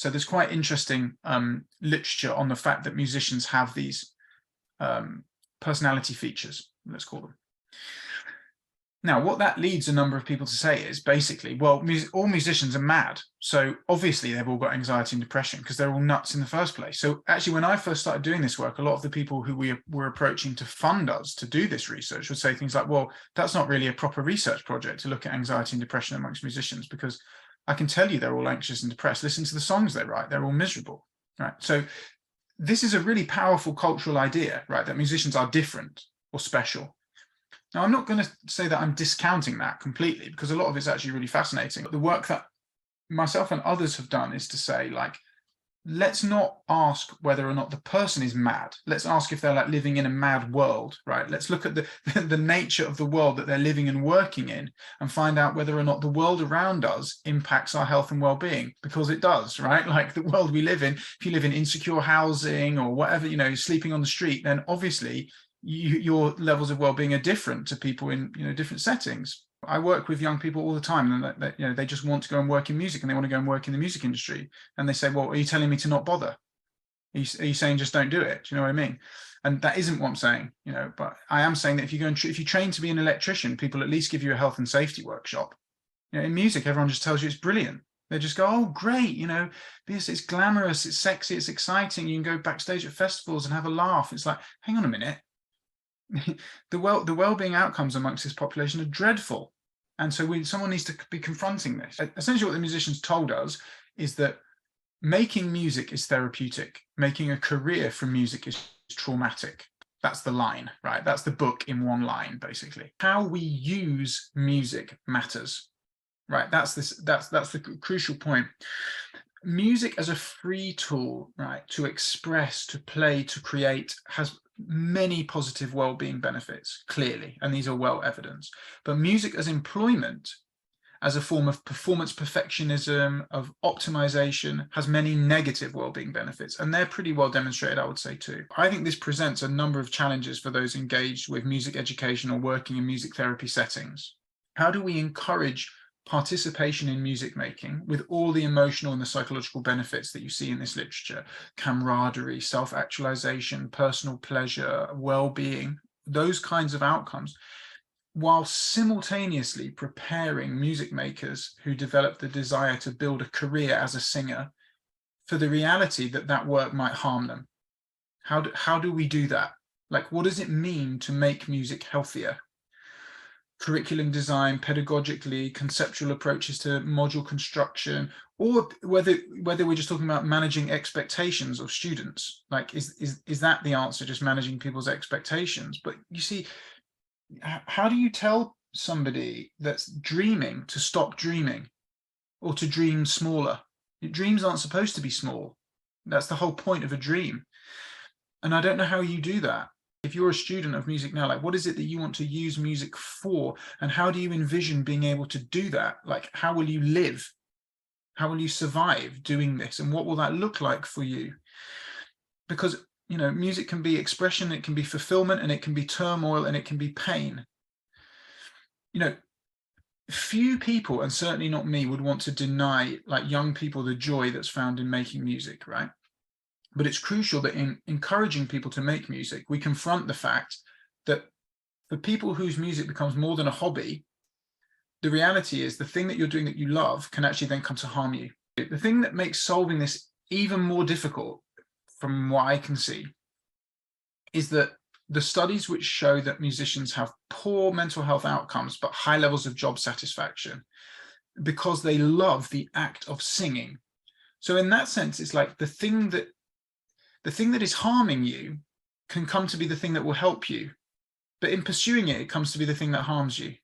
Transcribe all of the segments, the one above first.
So there's quite interesting literature on the fact that musicians have these personality features, let's call them. Now, what that leads a number of people to say is basically, well, all musicians are mad. So obviously they've all got anxiety and depression because they're all nuts in the first place. So actually, when I first started doing this work, a lot of the people who we were approaching to fund us to do this research would say things like, well, that's not really a proper research project to look at anxiety and depression amongst musicians, because I can tell you they're all anxious and depressed. Listen to the songs they write. They're all miserable, right? So this is a really powerful cultural idea, right? That musicians are different or special. Now, I'm not going to say that I'm discounting that completely, because a lot of it's actually really fascinating. But the work that myself and others have done is to say, like, let's not ask whether or not the person is mad. Let's ask if they're like living in a mad world, right? Let's look at the nature of the world that they're living and working in and find out whether or not the world around us impacts our health and well-being, because it does, right? Like the world we live in, if you live in insecure housing or whatever, you know, sleeping on the street, then obviously your levels of well-being are different to people in, you know, different settings. I work with young people all the time, and you know, they just want to go and work in music, and they want to go and work in the music industry. And they say, well, are you telling me to not bother? Are you saying just don't do it? Do you know what I mean? And that isn't what I'm saying, you know, but I am saying that if you go and if you train to be an electrician, people at least give you a health and safety workshop. You know, in music, everyone just tells you it's brilliant. They just go, oh, great, you know, because it's glamorous, it's sexy, it's exciting. You can go backstage at festivals and have a laugh. It's like, hang on a minute. The well-being outcomes amongst this population are dreadful, and so someone needs to be confronting this. Essentially, what the musicians told us is that making music is therapeutic, making a career from music is traumatic. That's the line, right? That's the book in one line, basically. How we use music matters, right? That's the crucial point. Music as a free tool, right, to express, to play, to create, has many positive well-being benefits, clearly, and these are well evidenced. But music as employment, as a form of performance perfectionism, of optimization, has many negative well-being benefits, and they're pretty well demonstrated, I would say, too. I think this presents a number of challenges for those engaged with music education or working in music therapy settings. How do we encourage participation in music making with all the emotional and the psychological benefits that you see in this literature? Camaraderie, self-actualization, personal pleasure, well-being, those kinds of outcomes, while simultaneously preparing music makers who develop the desire to build a career as a singer for the reality that that work might harm them. How do we do that? Like, what does it mean to make music healthier? Curriculum design, pedagogically, conceptual approaches to module construction, or whether we're just talking about managing expectations of students. Like, is that the answer, just managing people's expectations? But you see, how do you tell somebody that's dreaming to stop dreaming, or to dream smaller? Dreams aren't supposed to be small. That's the whole point of a dream. And I don't know how you do that. If you're a student of music now, like, what is it that you want to use music for? And how do you envision being able to do that? Like, how will you live? How will you survive doing this? And what will that look like for you? Because, you know, music can be expression, it can be fulfillment, and it can be turmoil, and it can be pain. You know, few people, and certainly not me, would want to deny, like, young people the joy that's found in making music, right? But it's crucial that in encouraging people to make music, we confront the fact that for people whose music becomes more than a hobby, the reality is the thing that you're doing that you love can actually then come to harm you. The thing that makes solving this even more difficult, from what I can see, is that the studies which show that musicians have poor mental health outcomes but high levels of job satisfaction because they love the act of singing. So in that sense, it's like the thing that is harming you can come to be the thing that will help you. But in pursuing it, it comes to be the thing that harms you.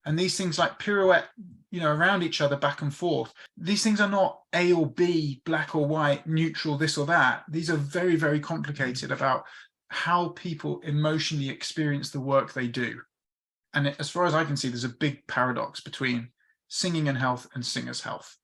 And these things like pirouette, you know, around each other, back and forth. These things are not A or B, black or white, neutral, this or that. These are very, very complicated about how people emotionally experience the work they do. And as far as I can see, there's a big paradox between singing and health and singer's health.